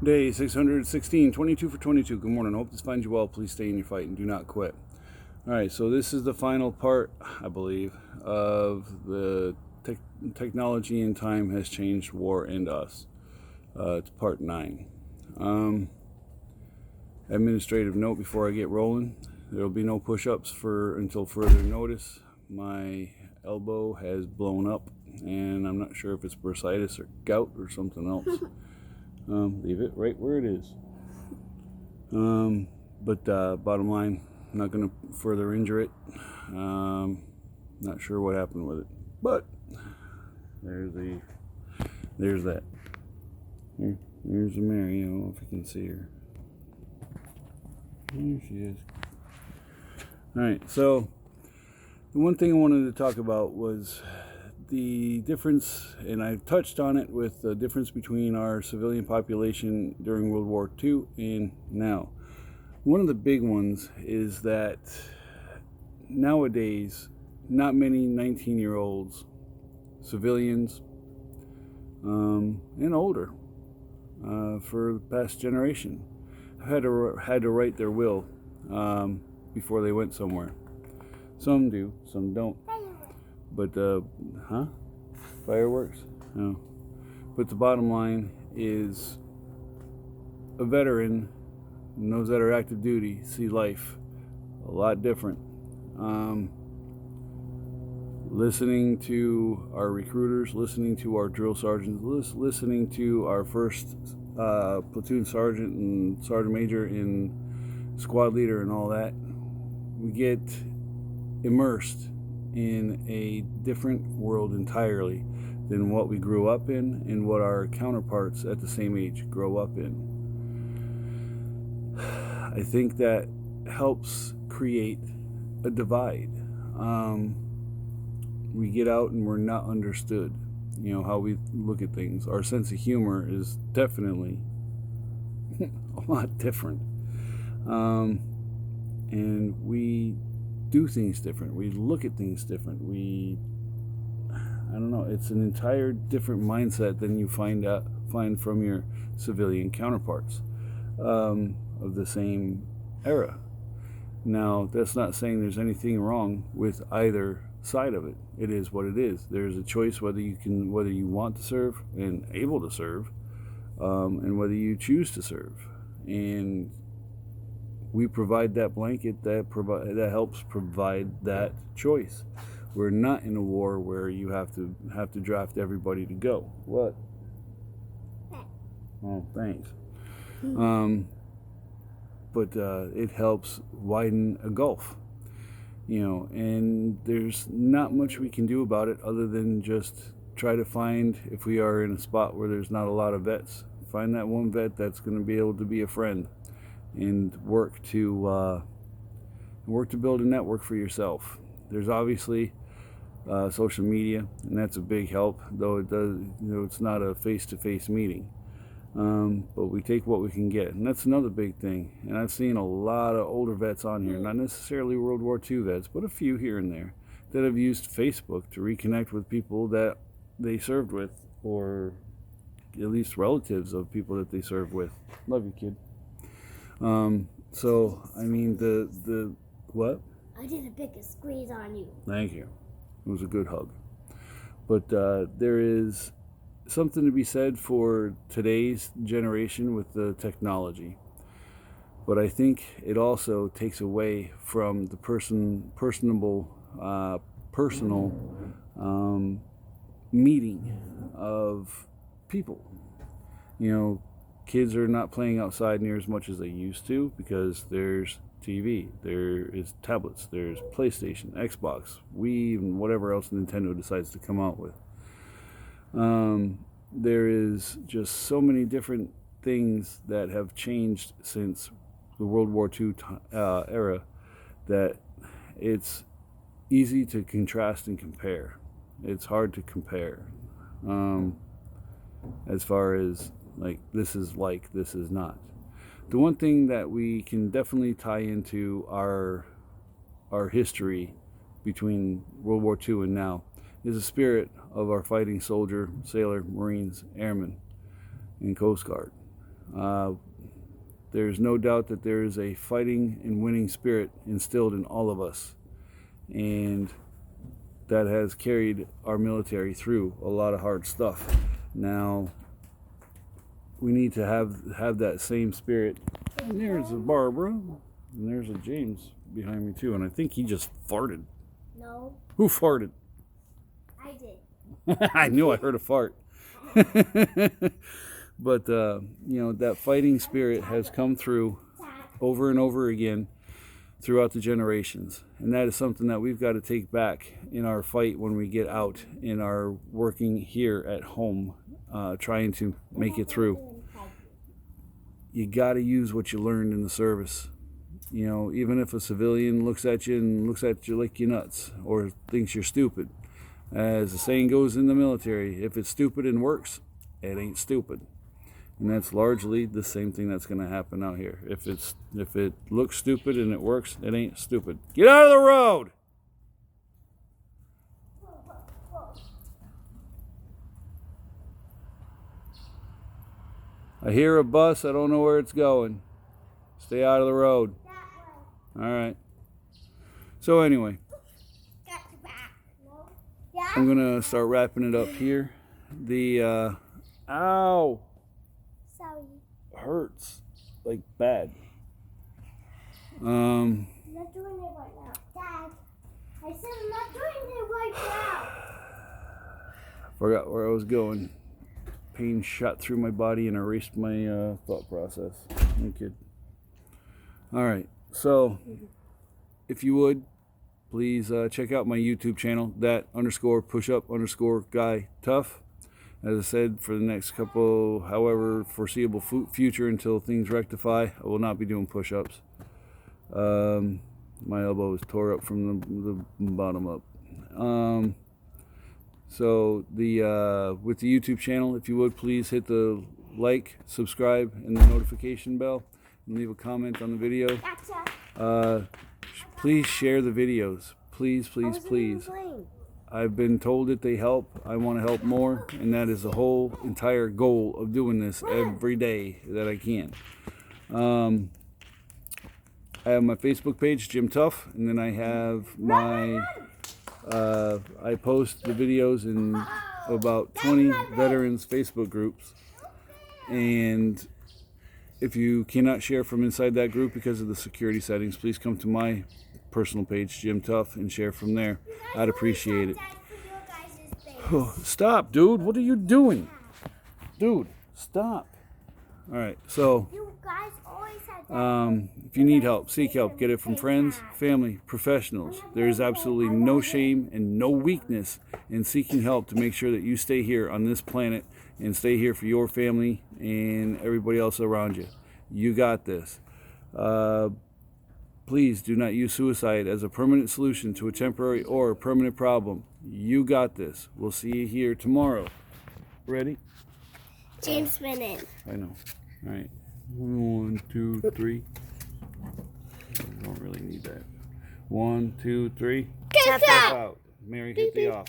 Day 616, 22 for 22. Good morning. Hope this finds you well. Please stay in your fight and do not quit. All right, so this is the final part, I believe, of the technology and time has changed war and us. It's part 9. Administrative note before I get rolling. There will be no push-ups until further notice. My elbow has blown up, and I'm not sure if it's bursitis or gout or something else. Leave it right where it is. But bottom line, I'm not going to further injure it. Not sure what happened with it, but there's that. Here's Mary. I don't know if you can see her. Here she is. All right. So the one thing I wanted to talk about was the difference, and I touched on it with the difference between our civilian population during World War II and now. One of the big ones is that nowadays, not many 19-year-olds, civilians, and older, for the past generation, had to write their will before they went somewhere. Some do, some don't. But fireworks? No. But the bottom line is, a veteran and those that are active duty see life a lot different. Listening to our recruiters, listening to our drill sergeants, listening to our first platoon sergeant and sergeant major and squad leader and all that, we get immersed in a different world entirely than what we grew up in and what our counterparts at the same age grow up in. I think that helps create a divide. We get out and we're not understood. You know, how we look at things. Our sense of humor is definitely a lot different. And we do things different. We look at things different. I don't know, it's an entire different mindset than you find from your civilian counterparts of the same era. Now, that's not saying there's anything wrong with either side of it. It is what it is. There's a choice whether you want to serve and able to serve, and whether you choose to serve. And we provide that blanket that helps provide that choice. We're not in a war where you have to draft everybody to go. What? Oh, thanks. But it helps widen a gulf, you know, and there's not much we can do about it other than just try to find, if we are in a spot where there's not a lot of vets, find that one vet that's going to be able to be a friend and work to build a network for yourself. There's obviously social media, and that's a big help, though it's not a face-to-face meeting. But we take what we can get, and that's another big thing. And I've seen a lot of older vets on here, not necessarily World War II vets, but a few here and there, that have used Facebook to reconnect with people that they served with, or at least relatives of people that they served with. Love you, kid. So I mean, the what? I did a big squeeze on you. Thank you. It was a good hug. But there is something to be said for today's generation with the technology. But I think it also takes away from the personal meeting of people. You know, kids are not playing outside near as much as they used to because there's TV, there is tablets, there's PlayStation, Xbox, Wii, and whatever else Nintendo decides to come out with. There is just so many different things that have changed since the World War II era that it's easy to contrast and compare. It's hard to compare as far as this is not. The one thing that we can definitely tie into our history between World War II and now is the spirit of our fighting soldier, sailor, Marines, airmen, and Coast Guard. There's no doubt that there is a fighting and winning spirit instilled in all of us, and that has carried our military through a lot of hard stuff. Now, we need to have that same spirit. And there's a Barbara, and there's a James behind me too, and I think he just farted. No, Who farted? I did. I knew I heard a fart. But that fighting spirit has come through over and over again throughout the generations, and that is something that we've got to take back in our fight when we get out in our working here at home, trying to make it through. You got to use what you learned in the service. Even if a civilian looks at you like you're nuts or thinks you're stupid, as the saying goes in the military, if it's stupid and works, it ain't stupid. And that's largely the same thing that's going to happen out here. If it looks stupid and it works, it ain't stupid. Get out of the road! I hear a bus. I don't know where it's going. Stay out of the road. All right. So anyway, I'm going to start wrapping it up here. The, ow! Sorry. Hurts like bad. I'm not doing it right now. Dad, I said I'm not doing it right now. Forgot where I was going. Pain shot through my body and erased my thought process. No kid. All right. So, if you would, please check out my YouTube channel, that_push-up_guy tough. As I said, for the next couple, however foreseeable future until things rectify, I will not be doing push-ups. My elbow is tore up from the bottom up. So with the YouTube channel, if you would please hit the like, subscribe, and the notification bell, and leave a comment on the video. Please share the videos. Please, please, please. I've been told that they help. I want to help more, and that is the whole entire goal of doing this every day that I can. I have my Facebook page, Jim Tough, and then I have my I post the videos in about 20 veterans Facebook groups, and if you cannot share from inside that group because of the security settings, please come to my personal page, Jim Tough, and share from there. I'd appreciate it. Oh, stop, dude. What are you doing? Dude, stop. All right, so if you need help, seek help. Get it from friends, family, professionals. There is absolutely no shame and no weakness in seeking help to make sure that you stay here on this planet and stay here for your family and everybody else around you. You got this. Please do not use suicide as a permanent solution to a temporary or a permanent problem. You got this. We'll see you here tomorrow. Ready? James spinning. I know. All right. 1, 2, 3. I don't really need that. 1, 2, 3. Tough out. Mary, hit the off.